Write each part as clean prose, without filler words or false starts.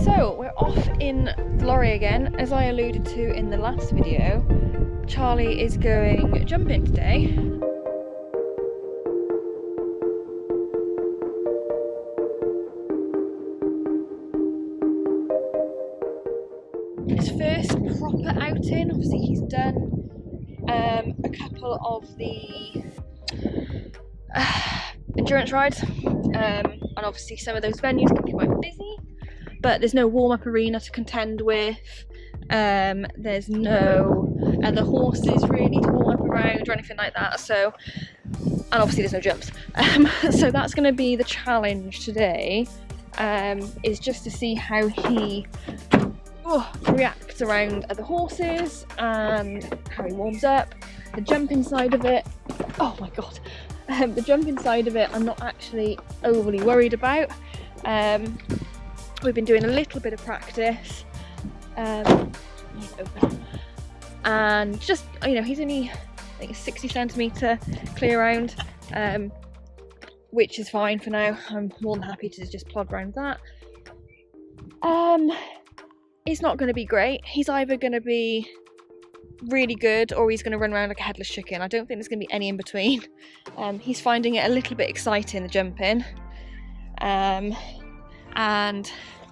So we're off in the lorry again. As I alluded to in the last video, Charlie is going jumping today. His first proper outing. Obviously he's done a couple of the endurance rides, and obviously some of those venues can be quite busy, but there's no warm-up arena to contend with. There's no other horses really to warm up around or anything like that, so, and obviously there's no jumps. So that's going to be the challenge today, is just to see how he reacts around other horses and how he warms up. The jumping side of it, oh my god, the jumping side of it I'm not actually overly worried about. We've been doing a little bit of practice, and just, you know, he's only, I think, a 60 centimetre clear round, which is fine for now. I'm more than happy to just plod around that. It's not going to be great. He's either going to be really good or he's going to run around like a headless chicken. I don't think there's going to be any in between. He's finding it a little bit exciting, the jumping, and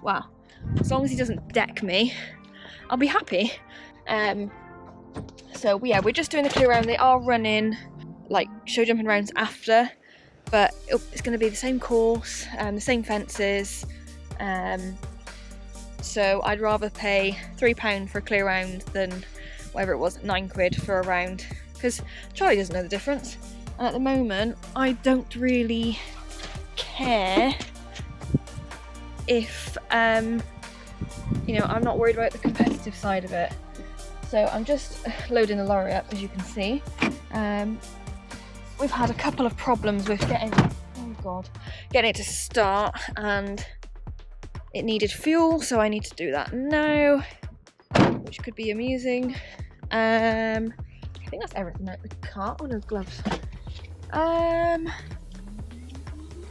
well, as long as he doesn't deck me, I'll be happy. So yeah, we're just doing the clear round. They are running like show jumping rounds after, but it's going to be the same course and the same fences. So I'd rather pay £3 for a clear round than whatever it was, £9 for a round, because Charlie doesn't know the difference. And at the moment, I don't really care if, you know, I'm not worried about the competitive side of it. So I'm just loading the lorry up, as you can see. We've had a couple of problems with getting it to start, and it needed fuel, so I need to do that now, which could be amusing. I think that's everything out the car. Oh no, gloves.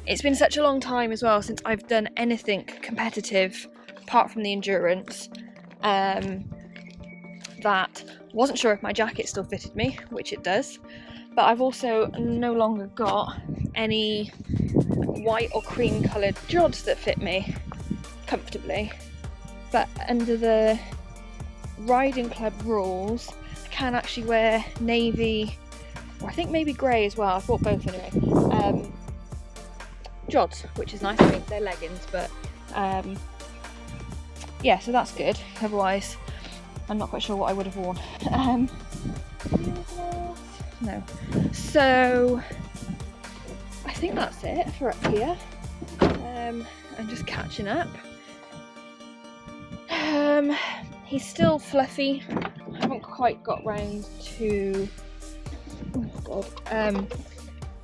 It's been such a long time as well since I've done anything competitive apart from the endurance, that wasn't sure if my jacket still fitted me, which it does, but I've also no longer got any white or cream coloured jods that fit me comfortably. But under the riding club rules, I can actually wear navy, or I think maybe grey as well. I thought both anyway. Jods, which is nice. I mean, they're leggings, but yeah, so that's good. Otherwise, I'm not quite sure what I would have worn. No. So I think that's it for up here. I'm just catching up. He's still fluffy. I haven't quite got round to, oh god,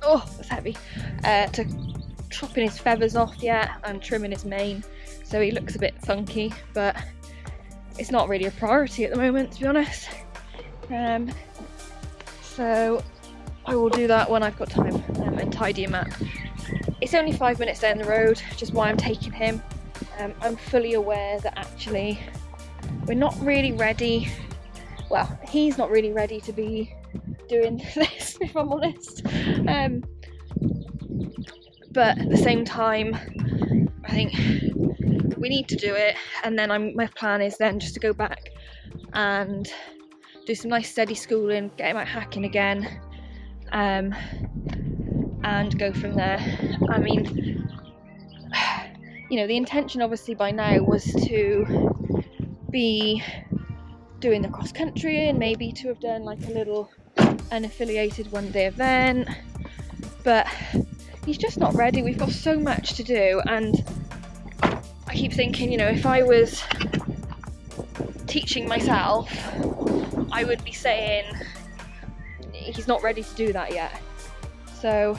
oh that's heavy, to chopping his feathers off yet and trimming his mane, so he looks a bit funky, but it's not really a priority at the moment, to be honest. So I will do that when I've got time, and tidy him up. It's only 5 minutes down the road, which is why I'm taking him. I'm fully aware that actually we're not really ready, well, he's not really ready to be doing this, if I'm honest. But at the same time, I think we need to do it, and then my plan is then just to go back and do some nice steady schooling, get him out hacking again, and go from there. I mean, you know, the intention obviously by now was to be doing the cross country and maybe to have done like a little unaffiliated one-day event, but he's just not ready. We've got so much to do, and I keep thinking, you know, if I was teaching myself, I would be saying he's not ready to do that yet. So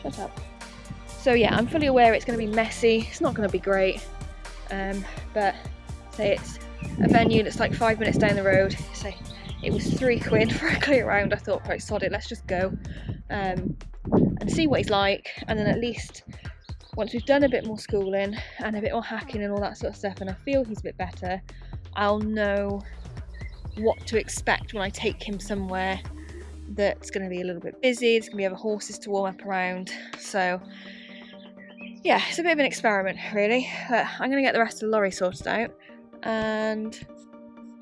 shut up. So yeah, I'm fully aware it's going to be messy. It's not going to be great, but say it's a venue that's like 5 minutes down the road. Say it was £3 for a clear round. I thought, right, sod it, let's just go and see what he's like, and then at least once we've done a bit more schooling and a bit more hacking and all that sort of stuff, and I feel he's a bit better, I'll know what to expect when I take him somewhere that's going to be a little bit busy. There's going to be other horses to warm up around. So yeah, it's a bit of an experiment really, but I'm going to get the rest of the lorry sorted out and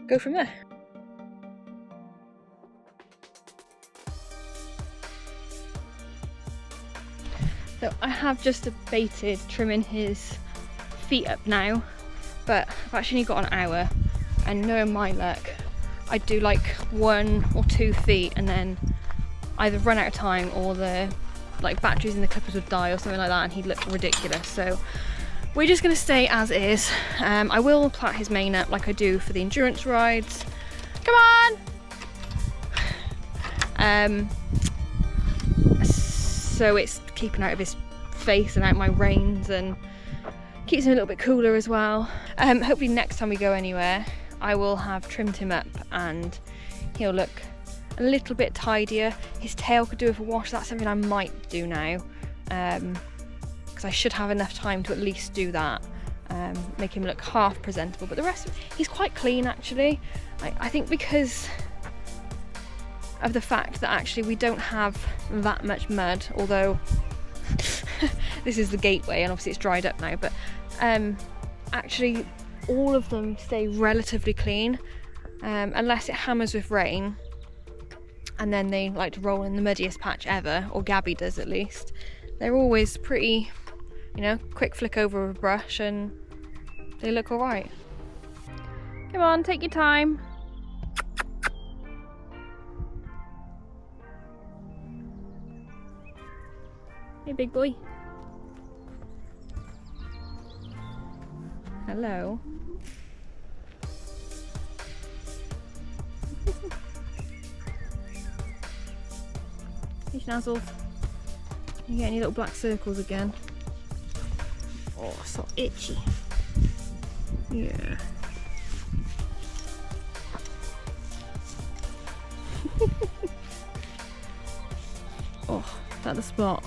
go from there. So I have just debated trimming his feet up now, but I've actually only got an hour, and knowing my luck, I'd do like 1 or 2 feet and then either run out of time or the batteries in the clippers would die or something like that, and he'd look ridiculous. So we're just going to stay as is. I will plait his mane up like I do for the endurance rides. Come on! So it's keeping out of his face and out my reins, and keeps him a little bit cooler as well. Hopefully next time we go anywhere I will have trimmed him up and he'll look a little bit tidier. His tail could do with a wash. That's something I might do now, because I should have enough time to at least do that, make him look half presentable. But the rest, he's quite clean actually. I think because of the fact that actually we don't have that much mud, although this is the gateway and obviously it's dried up now, but actually all of them stay relatively clean, unless it hammers with rain, and then they like to roll in the muddiest patch ever, or Gabby does at least. They're always pretty, you know, quick flick over a brush and they look alright. Come on, take your time. Hey big boy. Hello. Hey Schnazzles. You get any little black circles again? Oh, so itchy. Yeah. Oh, is that the spot?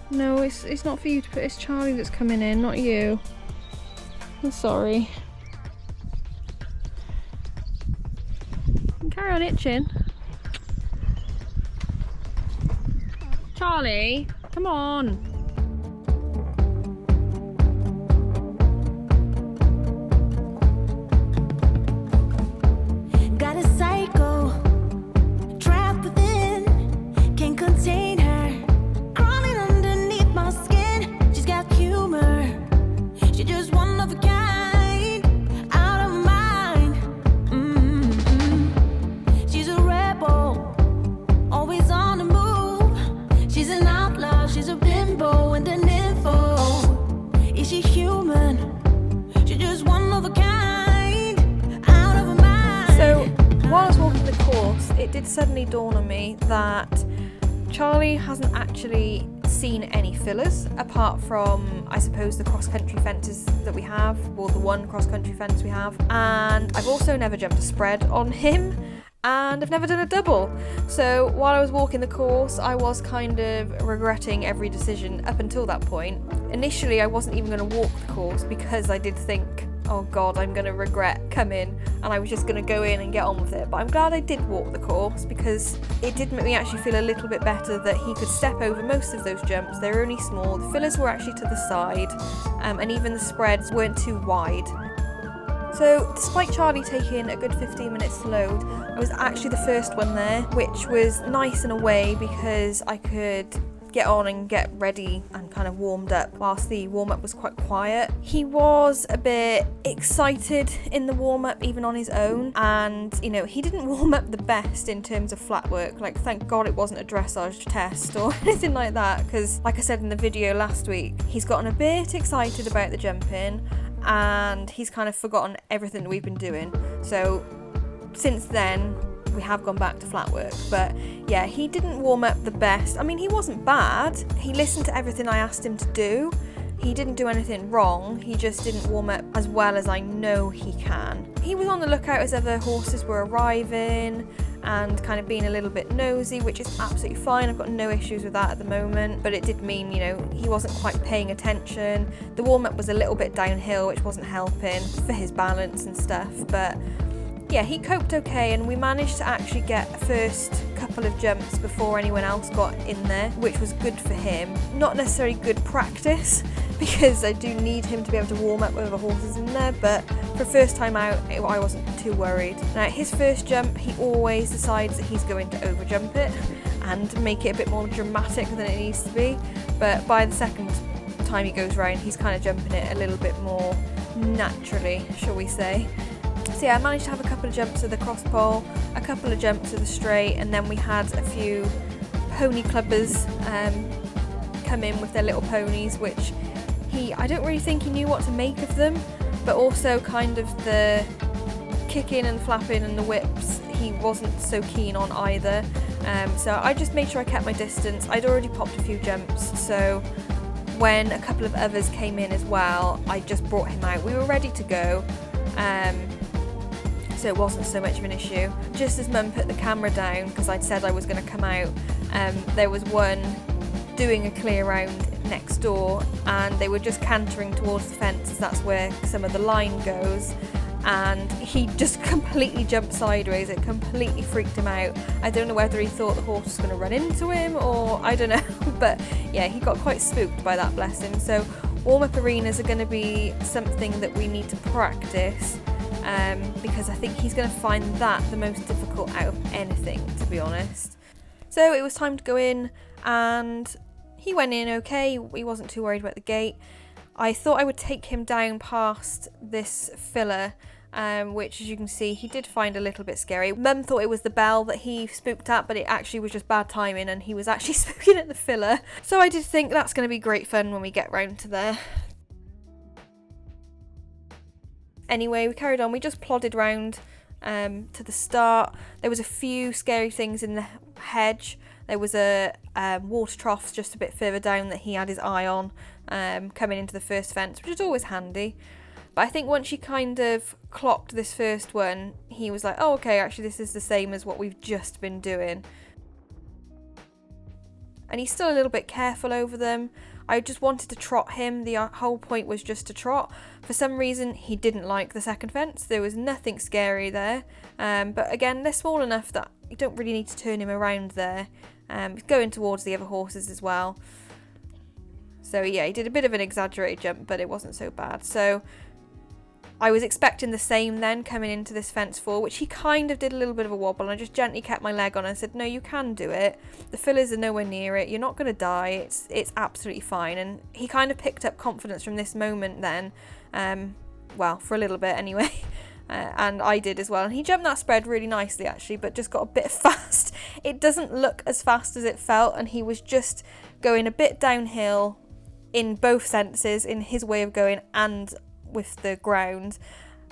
No, it's not for you to put, it's Charlie that's coming in, not you. I'm sorry. Carry on itching. Charlie, come on. Got a psycho trapped within, can't contain her, crawling underneath my skin. She's got humor, she's just one of a kind, out of mind. She's a rebel, always on the move. She's an outlaw, she's a bimbo and an info. Is she human? She's just one of a kind, out of her mind. So while I was walking the course, it did suddenly dawn on me that Charlie hasn't actually seen any fillers apart from, I suppose, the cross-country fences that we have, or the one cross-country fence we have. And I've also never jumped a spread on him, and I've never done a double. So while I was walking the course, I was kind of regretting every decision up until that point. Initially, I wasn't even going to walk the course because I did think, oh god, I'm going to regret coming, and I was just going to go in and get on with it. But I'm glad I did walk the course, because it did make me actually feel a little bit better that he could step over most of those jumps. They were only small, the fillers were actually to the side, and even the spreads weren't too wide. So despite Charlie taking a good 15 minutes to load, I was actually the first one there, which was nice in a way because I could get on and get ready and kind of warmed up whilst the warm-up was quite quiet. He was a bit excited in the warm-up even on his own, and you know, he didn't warm up the best in terms of flat work. Like, thank god it wasn't a dressage test or anything like that, because like I said in the video last week, he's gotten a bit excited about the jumping and he's kind of forgotten everything that we've been doing. So since then we have gone back to flat work, but yeah, he didn't warm up the best. I mean, he wasn't bad, he listened to everything I asked him to do, he didn't do anything wrong, he just didn't warm up as well as I know he can. He was on the lookout as other horses were arriving, and kind of being a little bit nosy, which is absolutely fine. I've got no issues with that at the moment, but it did mean, you know, he wasn't quite paying attention. The warm-up was a little bit downhill, which wasn't helping for his balance and stuff, but yeah, he coped okay, and we managed to actually get a first couple of jumps before anyone else got in there, which was good for him. Not necessarily good practice, because I do need him to be able to warm up with the horses in there, but for first time out, I wasn't too worried. Now, his first jump, he always decides that he's going to overjump it and make it a bit more dramatic than it needs to be, but by the second time he goes round, he's kind of jumping it a little bit more naturally, shall we say. So yeah, I managed to have a couple of jumps to the cross pole, a couple of jumps to the straight, and then we had a few pony clubbers come in with their little ponies, which I don't really think he knew what to make of them, but also kind of the kicking and flapping and the whips he wasn't so keen on either. So I just made sure I kept my distance. I'd already popped a few jumps, so when a couple of others came in as well, I just brought him out. We were ready to go. So it wasn't so much of an issue. Just as Mum put the camera down, because I'd said I was going to come out, there was one doing a clear round next door, and they were just cantering towards the fence, as that's where some of the line goes, and he just completely jumped sideways. It completely freaked him out. I don't know whether he thought the horse was going to run into him, or I don't know, but yeah, he got quite spooked by that, bless him. So warm-up arenas are going to be something that we need to practice, because I think he's going to find that the most difficult out of anything, to be honest. So it was time to go in, and he went in okay. He wasn't too worried about the gate. I thought I would take him down past this filler, which, as you can see, he did find a little bit scary. Mum thought it was the bell that he spooked at, but it actually was just bad timing, and he was actually spooking at the filler. So I did think that's going to be great fun when we get round to there. Anyway, we carried on. We just plodded round to the start. There was a few scary things in the hedge. There was a water trough just a bit further down that he had his eye on, coming into the first fence, which is always handy. But I think once you kind of clocked this first one, he was like, oh, okay, actually this is the same as what we've just been doing. And he's still a little bit careful over them. I just wanted to trot him. The whole point was just to trot. For some reason, he didn't like the second fence. There was nothing scary there. But again, they're small enough that you don't really need to turn him around there. He's going towards the other horses as well. So yeah, he did a bit of an exaggerated jump, but it wasn't so bad. So I was expecting the same then coming into this fence 4, which he kind of did a little bit of a wobble, and I just gently kept my leg on and said, no, you can do it. The fillers are nowhere near it. You're not going to die. It's absolutely fine. And he kind of picked up confidence from this moment then. Well, for a little bit anyway. And I did as well. And he jumped that spread really nicely actually, but just got a bit fast. It doesn't look as fast as it felt, and he was just going a bit downhill in both senses, in his way of going and with the ground.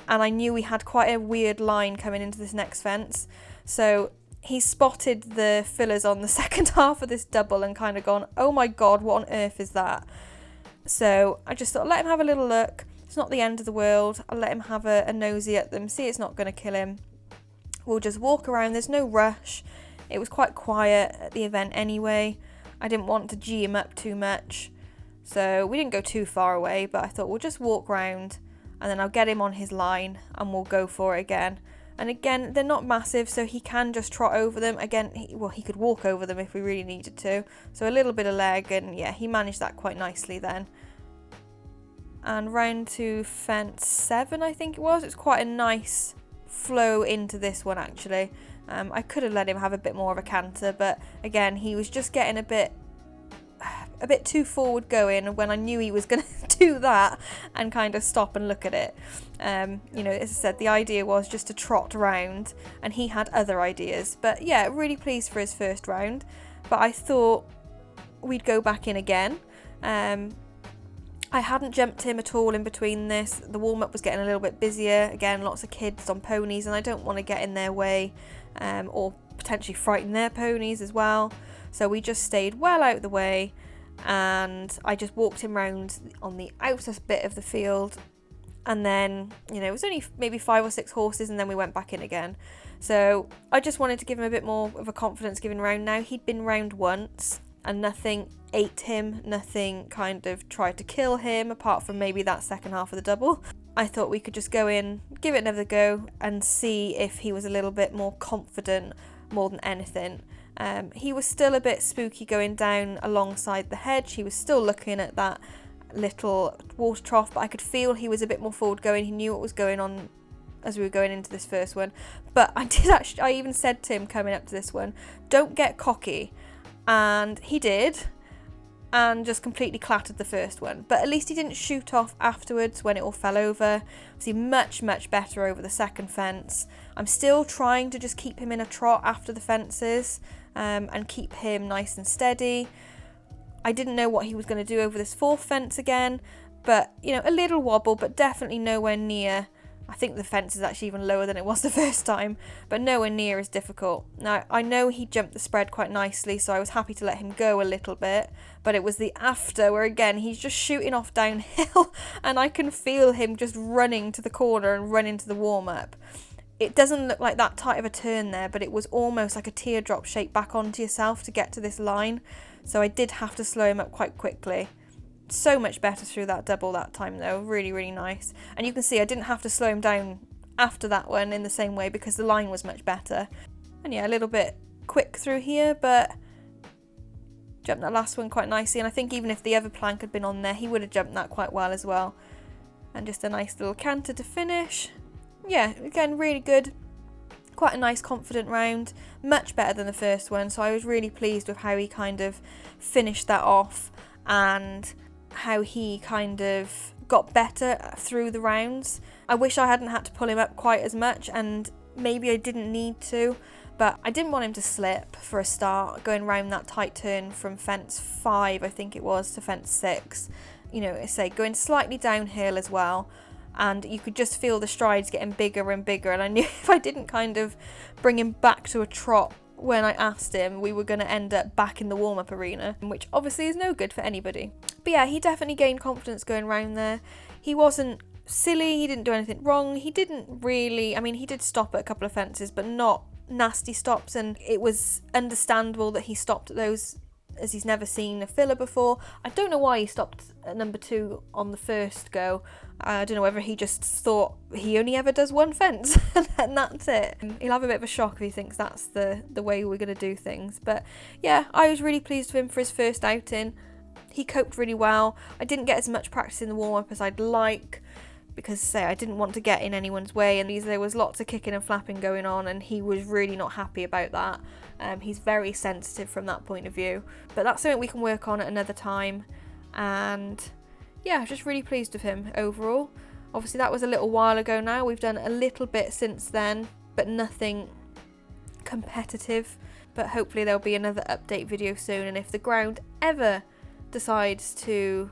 And I knew we had quite a weird line coming into this next fence. So he spotted the fillers on the second half of this double and kind of gone, oh my god, what on earth is that? So I just thought, let him have a little look. It's not the end of the world. I'll let him have a nosy at them, see it's not going to kill him. We'll just walk around, there's no rush. It was quite quiet at the event anyway. I didn't want to G him up too much. So we didn't go too far away, but I thought we'll just walk round and then I'll get him on his line and we'll go for it again. And again, they're not massive, so he can just trot over them. Again, he could walk over them if we really needed to. So a little bit of leg, and yeah, he managed that quite nicely then. And round to fence 7, I think it was. It's quite a nice flow into this one actually. I could have let him have a bit more of a canter, but again, he was just getting a bit too forward going when I knew he was going to do that and kind of stop and look at it. You know, as I said, the idea was just to trot around, and he had other ideas. But yeah, really pleased for his first round. But I thought we'd go back in again. I hadn't jumped him at all in between this. The warm-up was getting a little bit busier. Again, lots of kids on ponies, and I don't want to get in their way or potentially frighten their ponies as well. So we just stayed well out of the way, and I just walked him round on the outer bit of the field, and then, you know, it was only maybe 5 or 6 horses, and then we went back in again. So I just wanted to give him a bit more of a confidence giving round now. He'd been round once and nothing ate him, nothing kind of tried to kill him, apart from maybe that second half of the double. I thought we could just go in, give it another go, and see if he was a little bit more confident more than anything. He was still a bit spooky going down alongside the hedge. He was still looking at that little water trough, but I could feel he was a bit more forward going. He knew what was going on as we were going into this first one. But I even said to him coming up to this one, don't get cocky. And he did, and just completely clattered the first one. But at least he didn't shoot off afterwards when it all fell over. Was he much better over the second fence. I'm still trying to just keep him in a trot after the fences, and keep him nice and steady. I didn't know what he was going to do over this fourth fence again, but, you know, a little wobble, but definitely nowhere near. I think the fence is actually even lower than it was the first time, but nowhere near as difficult. Now, I know he jumped the spread quite nicely, so I was happy to let him go a little bit, but it was the after where, again, he's just shooting off downhill, and I can feel him just running to the corner and running to the warm-up. It doesn't look like that tight of a turn there, but it was almost like a teardrop shape back onto yourself to get to this line, so I did have to slow him up quite quickly. So much better through that double that time though, really nice. And you can see I didn't have to slow him down after that one in the same way because the line was much better. And yeah, a little bit quick through here, but jumped that last one quite nicely, and I think even if the other plank had been on there, he would have jumped that quite well as well. And just a nice little canter to finish. Yeah, again, really good. Quite a nice confident round, much better than the first one, so I was really pleased with how he kind of finished that off and how he kind of got better through the rounds. I wish I hadn't had to pull him up quite as much, and maybe I didn't need to, but I didn't want him to slip for a start, going round that tight turn from fence 5, I think it was, to fence 6. You know, say going slightly downhill as well. And you could just feel the strides getting bigger and bigger, and I knew if I didn't kind of bring him back to a trot when I asked him, we were going to end up back in the warm-up arena, which obviously is no good for anybody. But yeah, he definitely gained confidence going around there. He wasn't silly, he didn't do anything wrong, he didn't really, I mean, he did stop at a couple of fences, but not nasty stops, and it was understandable that he stopped at those, as he's never seen a filler before. I don't know why he stopped at number 2 on the first go. I don't know whether he just thought he only ever does one fence and that's it. He'll have a bit of a shock if he thinks that's the way we're going to do things. But yeah, I was really pleased with him for his first outing. He coped really well. I didn't get as much practice in the warm-up as I'd like, because say I didn't want to get in anyone's way, and there was lots of kicking and flapping going on, and he was really not happy about that. He's very sensitive from that point of view, but that's something we can work on at another time. And yeah, just really pleased with him overall. Obviously that was a little while ago now, we've done a little bit since then, but nothing competitive. But hopefully there'll be another update video soon, and if the ground ever decides to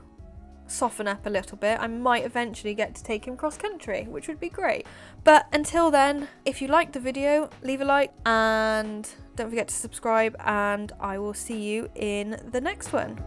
soften up a little bit, I might eventually get to take him cross country, which would be great. But until then, if you liked the video, leave a like and don't forget to subscribe, and I will see you in the next one.